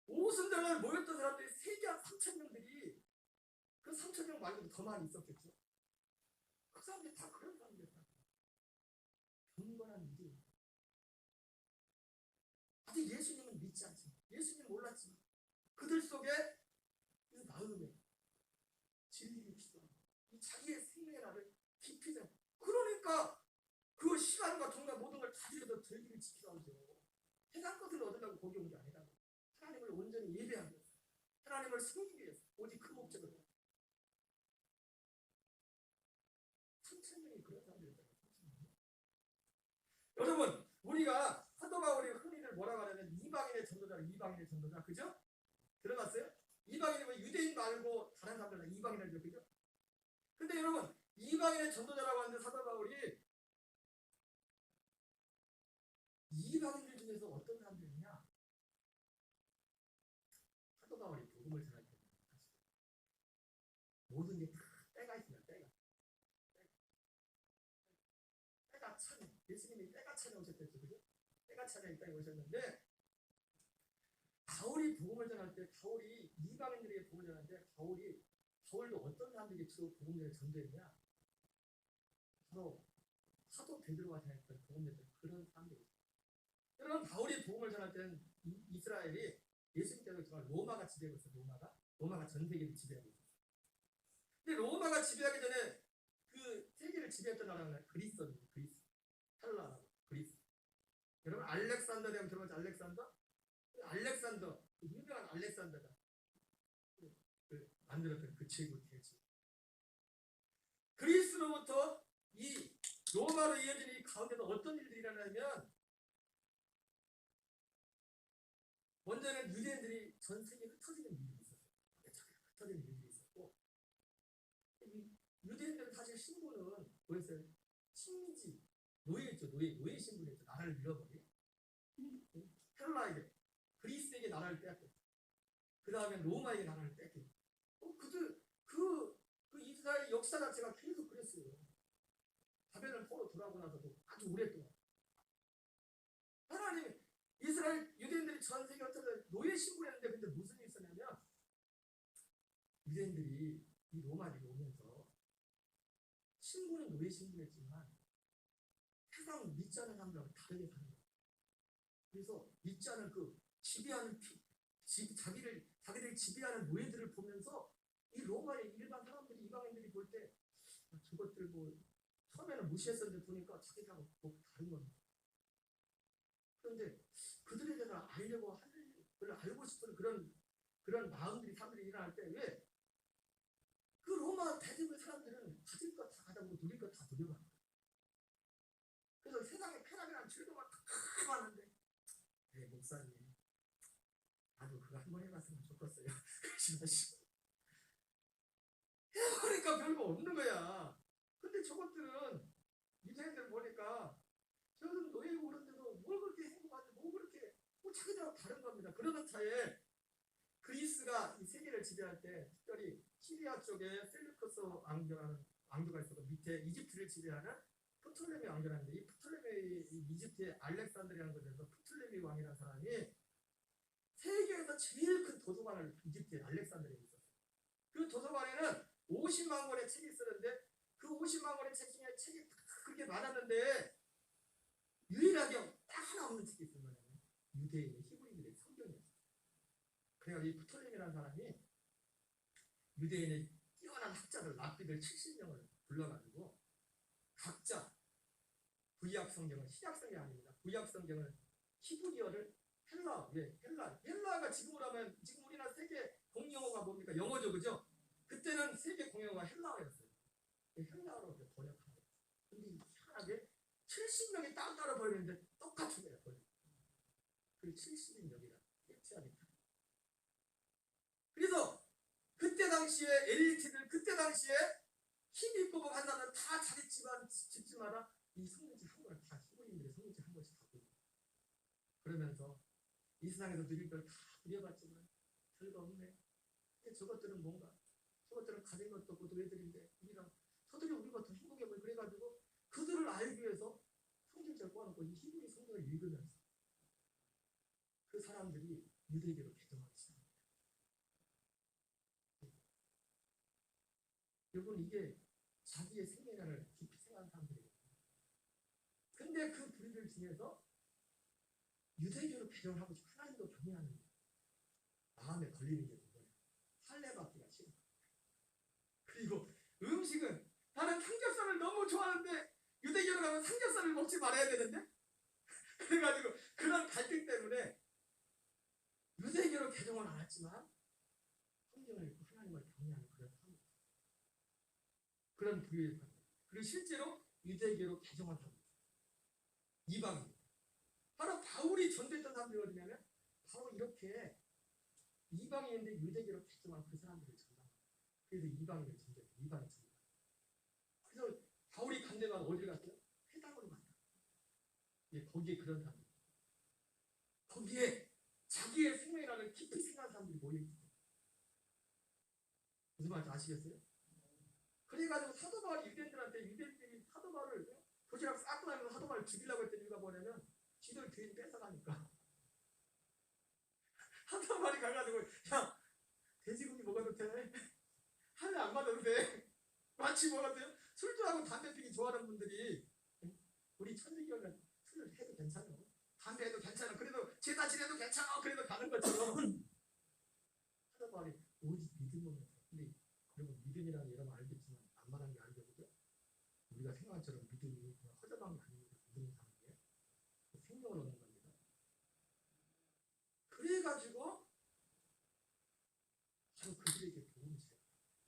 오순절날 모였던 사람들이 세계 한 3,000명들이, 그 3,000명 말고도 더 많이 있었겠죠. 그 사람들이 다 그런 사람들이에요. 경건한 믿음. '아직 예수님은 믿지 않지만, 예수님 몰랐지만 그들 속에 이 마음에 진리를 필요하고 이 자기의 생명의 날을 깊이 생 그러니까 그 시간과 정말 모든 걸 다 들여서 절기를 지키라고 하죠. 세상 것을 얻으려고 거기 온 게 아니라고. 하나님을 온전히 예배하기 위해서, 하나님을 섬기기 위해서 오직 그 목적으로. 3,000명이 그런 사람들이잖아요. 여러분, 우리가 사도 바울이 흔히들 뭐라고 하냐면 이방인의 전도자, 그죠? 들어봤어요? 이방인이면 유대인 말고 다른 사람들 이방인이죠, 그죠? 근데 여러분, 이방인의 전도자라고 하는데 사도 바울이 이방인들 중에서 어떤 사람들이냐? 사도 바울이 복음을 전할 때 모든 게 다 때가 있습니다. 때가 차네. 예수님이 때가 차게 오셨댔죠, 그죠? 때가 차게 있다고 오셨는데 바울이 복음을 전할 때 바울이 이방인들에게 복음을 전하는데 바울도 어떤 사람들에게 주로 복음을 전도했냐? 바로 사도 베드로가 전했던 복음을 그런 사람들이. 여러분 바울이 복음을 전할 때는 이스라엘이 예수님께서 정말 로마가 지배하고 있어요. 로마가 전 세계를 지배하고 있어요. 근데 로마가 지배하기 전에 그 세계를 지배했던 나라가 그리스입니다. 헬라, 그리스. 여러분 알렉산더 대왕 들어봤죠? 알렉산더, 유명한 알렉산더가 만들었던 그 제국 대지. 그리스로부터 이 로마로 이어진 이 가운데서 어떤 일들이 일어나냐면 먼저는 유대인들이 전 세계에 흩어지는 일이 있었어요. 흩어지는 일이 있었고 유대인들은 사실 신분은 뭐였어요? 식민지, 노예였죠. 노예 신분이었죠. 나라를 잃어버린 헬라에게, 그리스에게 나라를 빼앗겼죠. 그 다음에 로마에게 나라를 뺏겼죠. 그 이스라엘 역사 자체가 계속 그랬어요. 바벨론 포로 돌아오고 나서도 아주 오랫동안 하나님 이스라엘 유대인들이 전 세계 흩어져 노예 신분이었는데 근데 무슨 일이 있었냐면 유대인들이 이 로마에 오면서 신분은 노예 신분이었지만 세상 믿지 않는 사람들하고 다르게 사는 거예요. 그래서 믿지 않은 그 지배하는 자기들이 지배하는 노예들을 보면서 이 로마의 일반 사람들이 이방인들이 볼 때 저것들 뭐 처음에는 무시했었는데 보니까 자기들하고 뭐 다른 겁니다. 그런데 그들에 대해서 알고 싶은 그런 마음들이 사람들이 일어날 때 왜? 그 로마 대제국 사람들은 가질 것 다 가져고 누릴 것 다 누려가는 거예요. 그래서 세상에 쾌락이라는 즐거움을 다 많은데 목사님 나도 그거 한번 해봤으면 좋겠어요. 해보니까 별거 없는 거야. 근데 저것들은 유대인들 보니까 저는 노예고 그런데도 뭘 그렇게 행복하지 뭐 그렇게 뭐 자기들하고 다른 겁니다. 그러던 차에 그리스가 이 세계를 지배할 때 특별히 시리아 쪽에 셀루커스 왕조가 있었고 밑에 이집트를 지배하는 프톨레미 왕조라는데 이 프톨레미 이집트의 알렉산드리아라는 곳에서 프톨레미 왕이라는 사람이 세계에서 제일 큰 도서관을 이집트의 알렉산드리아에 있었어요. 그 도서관에는 50만 권의 책이 쓰는데 그 50만 권의 책 중에 책이 그렇게 많았는데 유일하게 딱 하나 없는 책이 있는 거냐면 유대인의 히브리인들의 성경이었어요. 그래서 이 프톨레미라는 사람이 유대인의 뛰어난 학자들 랍비들 70명을 불러가지고 각자 구약 성경을 신약 성경이 아닙니다. 구약 성경을 히브리어를 헬라가 지금으로 하면 지금 우리나라 세계 공용어가 뭡니까? 영어죠, 그죠? 그때는 세계 공용어가 헬라어였어요. 헬라어로 번역한 거예요. 근데 희한하게 70명이 따로 버리는데 똑같은 거예요. 그 70인 여기다 일치하니까. 그래서 그때 당시에 엘리트들 그때 당시에 힘 있고 한 사람은 다 자기 집집마다 이 성문지 한 번을 다 히브리인들의 성문지 한 번씩 갖고 있어요. 그러면서 이 세상에서 누릴 걸 다 누려봤지만 별거 없네. 근데 저것들은 뭔가 저것들은 가진 것도 없고 노예들인데 저들이 우리가 더 행복해 보여. 그래가지고 그들을 알기 위해서 성경책을 꺼놓고 이 히브리 성경을 읽으면서 그 사람들이 유대교로 개종하기 시작합니다. 여러분 이게 자기의 생애를 깊이 생각하는 사람들이에요. 근데 그 불의들 중에서 유대교로 개종하고 하나님도 경외하는 다음에 걸리는 게 뭐예요? 할례받기가 싫어. 그리고 음식은 나는 삼겹살을 너무 좋아하는데 유대교로 가면 삼겹살을 먹지 말아야 되는데 그래가지고 그런 갈등 때문에 유대교로 개종은 안 했지만 성경을 읽고 하나님을 경외하는 그런 삶, 그런 부류의 삶. 그리고 실제로 유대교로 개종한 사람, 이방인. 바로 바울이 전도했던 사람들이 어디냐면 바로 이렇게 이방인인데 유대교로 개종한 그 사람들을 전담. 그래서 이방인을 전도해. 이방인 전도. 그래서 바울이 간 데가 어디를 갔어요? 회당으로 갔다. 예, 거기에 그런 사람들. 거기에 자기의 생명이라는 깊이 생각하는 사람들이 모여있어요. 무슨 말인지 아시겠어요? 그래가지고 사도 바울이 유대인들이 사도 바울을 도시락 싹 꺼내면서 사도 바울을 죽이려고 했던 이유가 뭐냐면 지들 교인 뺏어가니까. 사도 바울이 가가지고 야 돼지고기 먹어도 돼? 할례 안 받아도 돼? 마치 먹어도 돼요? 술 좋아하고 담배 피기 좋아하는 분들이 우리 천주교는 술을 해도 괜찮아, 담배 해도 괜찮아, 그래도 제사 지내도 괜찮아, 그래도 가는 것처럼 사도 바울이 오직 믿음으로. 근데 여러분 믿음이라는 여러분 알겠지만 만만한 게 아니거든요. 우리가 생각한 처럼 믿음이 그냥 허접한 게 아닙니다. 믿음이 사는 게 생명을 얻는 겁니다. 그래가지고 바로 그들에게 도움이 돼요.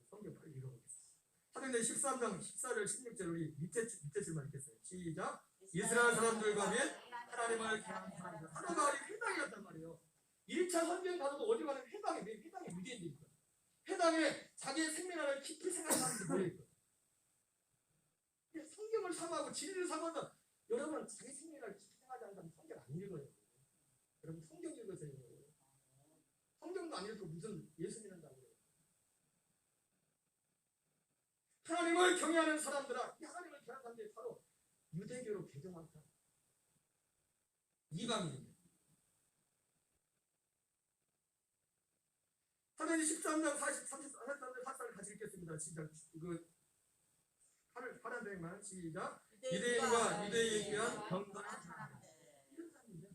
성경 빨리 읽어보겠습니다. 사도행전 13장 14절 16절 우리 밑에 줄만 읽겠어요. 시작. 이스라엘 사람들과 및 하나님을 경외하는 사람들. 사도 바울이 회당이었단 말이에요. 1차 선교행 가서도 어디 가는 회당에 유대인들이 있거든. 회당에 자기의 생명을 깊이 생각하는 사람들이 모여있거든. 성경을 사모하고 진리를 사모하면 여러분은 자기 생명을 깊이 생각하지 않는 사람 성경 안 읽어요. 여러분 성경 읽으세요. 성경도 안 읽고 무슨 예수 믿는다고 그래요. 하나님을 경외하는 사람들아, 이 하나님을 경외하는 사람들이 바로 유대교로 개종한 사람, 이방인입니다. 사도행전 13장 43절 같이 읽겠습니다. 시작. 파란 대행만 시작. 유대인과 유대인에 대한 경건한 사람들. 이런 사람입니다.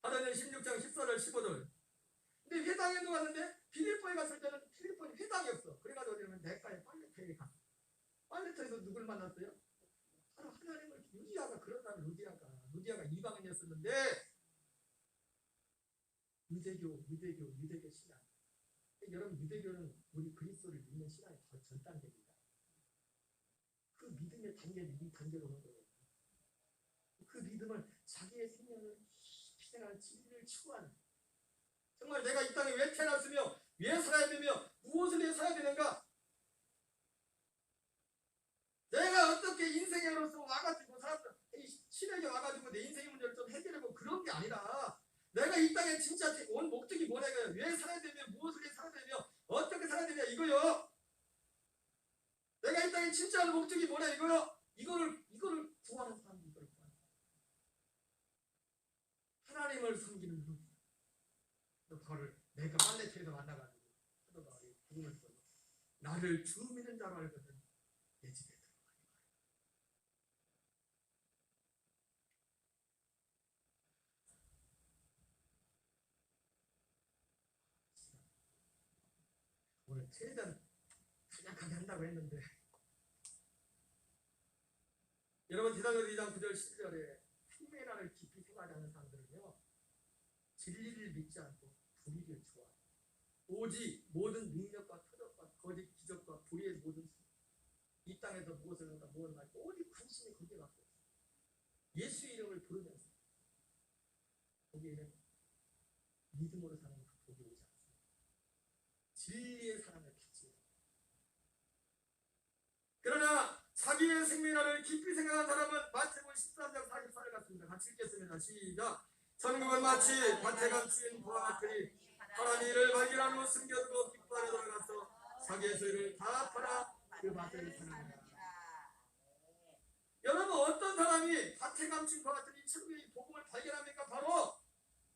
사도행전 16장 14절 15절. 근데 회당에도 갔는데 빌립보에 갔을 때는 빌립보는 회당이 없어. 그래가지고 어디냐면 내과에 빨래터에 갔어. 빨래터에서 누굴 만났어요? 바로 하나님을. 루디아가 그런 사람. 루디아가 이방인이었었는데 유대교 신앙. 여러분 유대교는 우리 그리스도를 믿는 신앙이 더 전단계입니다. 그 믿음의 단계를 이 단계로 오는 거예요. 그 믿음을 자기의 생명을 희생하는 진리를 추구하는. 정말 내가 이 땅에 왜 태어났으며 왜 살아야 되며 무엇을 위해 살아야 되는가? 내가 어떻게 인생으로서 와가지고 사람들 신에게 와가지고 내 인생의 문제를 좀 해결하고 그런 게 아니라 내가 이 땅에 진짜 온 목적이 뭐냐 이거예요. 왜 살아야 되며 무엇을 위해 살아야 되며 어떻게 살아야 되냐 이거요. 내가 이 땅에 진짜 하는 목적이 뭐냐 이거요. 이거를 구하는 사람들, 이걸 구하는 하나님을 섬기는 분. 그거를 내가 빨래터에서 만나가지고 사도 바울이 복음을 써서 나를 주 믿는 자로 알거든 내 집에 들어가니 말이야. 오늘 최대한 간략하게 한다고 했는데 여러분 디다서 2장 9절 10절에 생명을 깊이 생각하는 사람들은요 진리를 믿지 않고 불의를 좋아해요. 오직 모든 능력과 표적과 거짓 기적과 불의의 모든 이 땅에서 무엇을 한다 무엇을 말고 오직 관심이 거기에 갖고 있어요. 예수 이름을 부르면서 거기에는 믿음으로 사는 그 복이 오지 않습니다. 진리의 사랑을 받지. 그러나 자기의 생명을 깊이 생각한 사람은 마태복음 13장 44절 같습니다. 같이 읽겠습니다. 시작. 천국은 마치 밭에 감추인 부와 같으니 파란 이를 발견한 후 숨겨두고 깃발에 들어가서 자기의 소유를 다 팔아 그 밭을 사느니라. 여러분 어떤 사람이 밭에 감춘 것 같은 이 천국의 복음을 발견합니까? 바로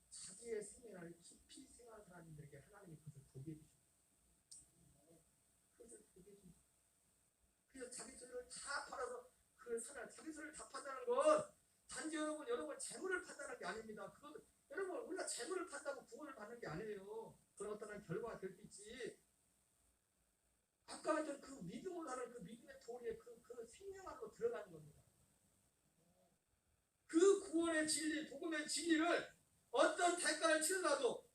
자기의 생명을 깊이 생각한 사람들에게 하나님이 그것을 보게 해주십니다. 그래서 자기 소유를 다 팔아서 그걸 사는. 자기 소유를 다 판다는 건 단지 여러분 재물을 판다는 게 아닙니다. 그건 여러분 우리가 재물을 판다고 구원을 받는 게 아니에요. 그런 어떤 결과가 될 수 있지. 아까 했던 그 믿음으로 하는 그 믿음의 도리에 그 생명 안으로 들어가는 겁니다. 그 구원의 진리, 복음의 진리를 어떤 대가를 치르라도,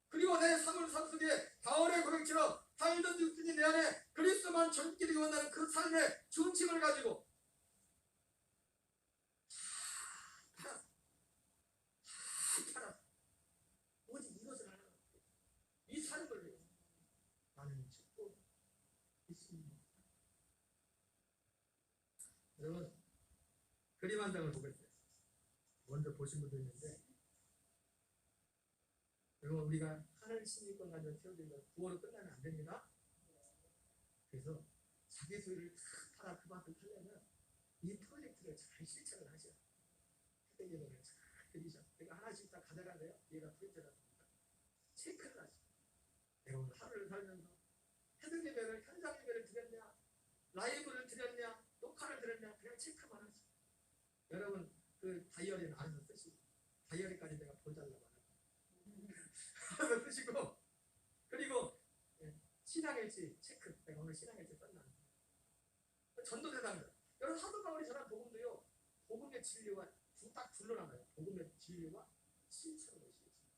그리고 내 삶을 삶 속에 바울의 고백처럼 살던 육신이 내 안에 그리스도만 전기를 원하는 그 삶의 중심을 가지고 다 팔아 오직 이것을 하나, 이 삶을 위해 나는 죽고 있습니다. 여러분 그림 한 장을 보겠어요. 먼저 보신 분도 있는데, 여러분 우리가 하늘 신입권 가지고 세워지면 구원은 끝나면 안 됩니다. 그래서 자기 소유를 다 팔아 그 밭을 팔려면 이 프로젝트를 잘 실천을 하셔야 돼요. 해대기를 잘 그리셔. 내가 하나씩 다 가져가래요. 얘가 프로젝트라고 합니다. 체크를 하시고, 내가 오늘 하루를 살면서 헤드 예배를, 현장 예배를 드렸냐, 라이브를 드렸냐, 녹화를 드렸냐, 그냥 체크만 하시고, 여러분 그 다이어리는 안에서 쓰시고, 다이어리까지 내가 보자려고 하는 쓰시고, 그리고 신앙일지 체크, 내가 오늘 신앙일지 썼나, 전도대상자. 여러분 사도 바울이 전한 복음도요, 복음의 진리와 딱 둘로 나눠요. 복음의 진리와 실천의 것이 있습니다.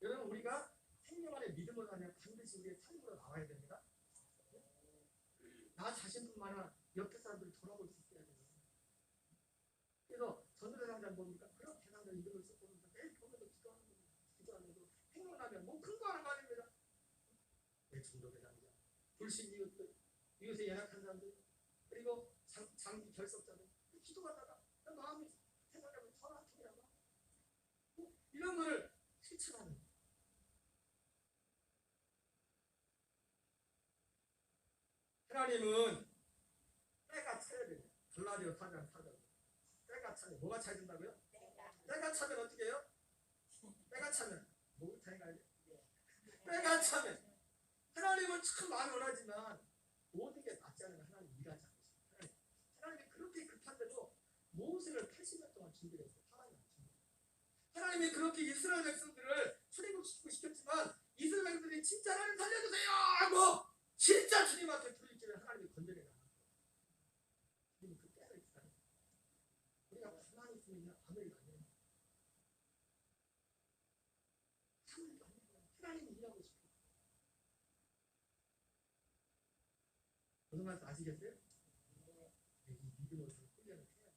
여러분 우리가 생명 안에 믿음을 하면 반드시 우리의 삶으로 나와야 됩니다. 나 자신뿐만 아니라 옆에 사람들이 돌아볼 수 있어야 돼요. 그래서 전도대상자는 뭡니까? 그런 대상자 이름을 쓰고 매일 보면서 기도하면서 행동하면 뭐 큰 거 하는 거 아닙니다. 내 전도대상자, 불신 이웃들, 이웃에 연약한 사람들, 그리고 장기 결석자들, 기도하다가 마음이 세상에 전화 한 통이라고 이런 거를 실천하는. 하나님은 때가 차야 돼요. 갈라디아 4장 4절. 때가 차면 뭐가 차야 된다고요? 때가 차면 어떻게 해요? 때가 차면 뭐부터 해가야 돼? 때가 차면 하나님은 참 마음이 원하지만 모든 게 낫지 않으면 하나님 일하지 않으십니다. 하나님이 그렇게 급한데도 모세를 80년 동안 준비를 했어요. 하나님 안 준비해요. 하나님이 그렇게 이스라엘 백성들을 출애굽시키고 시켰지만 이스라엘 백성들이 진짜 하나님 살려주세요 하고 진짜 주님한테 부르짖으면 하나님이 건져내 나갔어요. 주님은 그 때를 기다려요. 우리가 가만히 있으면 아무 일도 안 해요. 아무 일도 안 해요. 하나님이 일하고 싶어요. 무슨 말씀 아시겠어요? 이 믿음으로 훈련을 해야 돼요.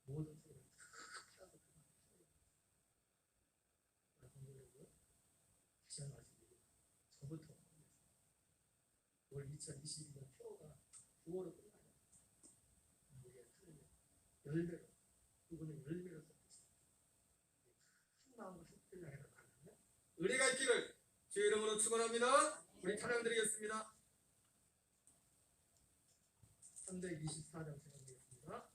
모든 소리를 다 팔아서 그만 해요. 다시 한번 말씀드립니다. 저부터 올 2022년 표가 9월로 끝나요. 우리의 하늘에 열매로, 그분은 열매로 쏟으십니다. 한 마음으로 함께 나가는 은혜가 있기를 주의 이름으로 축원합니다. 우리 찬양 드리겠습니다. 324장 찬양 드리겠습니다.